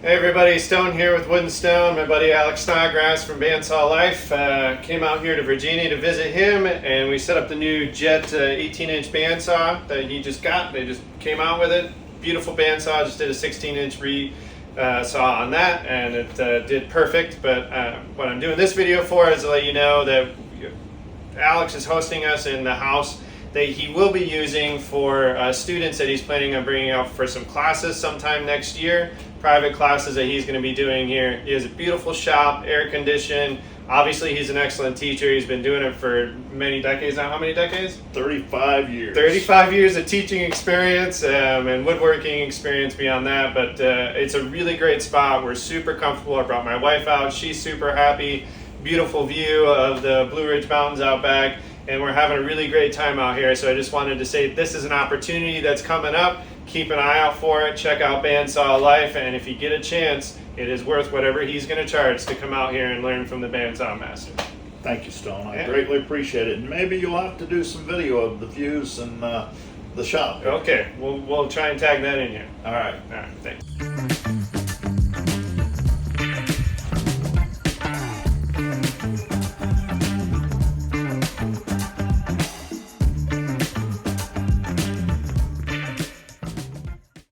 Hey everybody, Stone here with Wood and Stone. My buddy Alex Snodgrass from Bandsaw Life came out here to Virginia to visit him, and we set up the new Jet 18-inch bandsaw that he just got. They just came out with it. Beautiful bandsaw. Just did a 16-inch saw on that, and it did perfect. But what I'm doing this video for is to let you know that Alex is hosting us in the house that he will be using for students that he's planning on bringing out for some classes sometime next year, private classes that he's going to be doing here. He has a beautiful shop, air conditioned. Obviously, he's an excellent teacher. He's been doing it for many decades now. How many decades? 35 years. 35 years of teaching experience and woodworking experience beyond that. But it's a really great spot. We're super comfortable. I brought my wife out. She's super happy. Beautiful view of the Blue Ridge Mountains out back. And we're having a really great time out here. So I just wanted to say this is an opportunity that's coming up. Keep an eye out for it. Check out Bandsaw Life. And if you get a chance, it is worth whatever he's going to charge to come out here and learn from the bandsaw master. Thank you, Stone. I greatly appreciate it. And maybe you'll have to do some video of the views and the shop. Okay, we'll try and tag that in here. All right. Thanks.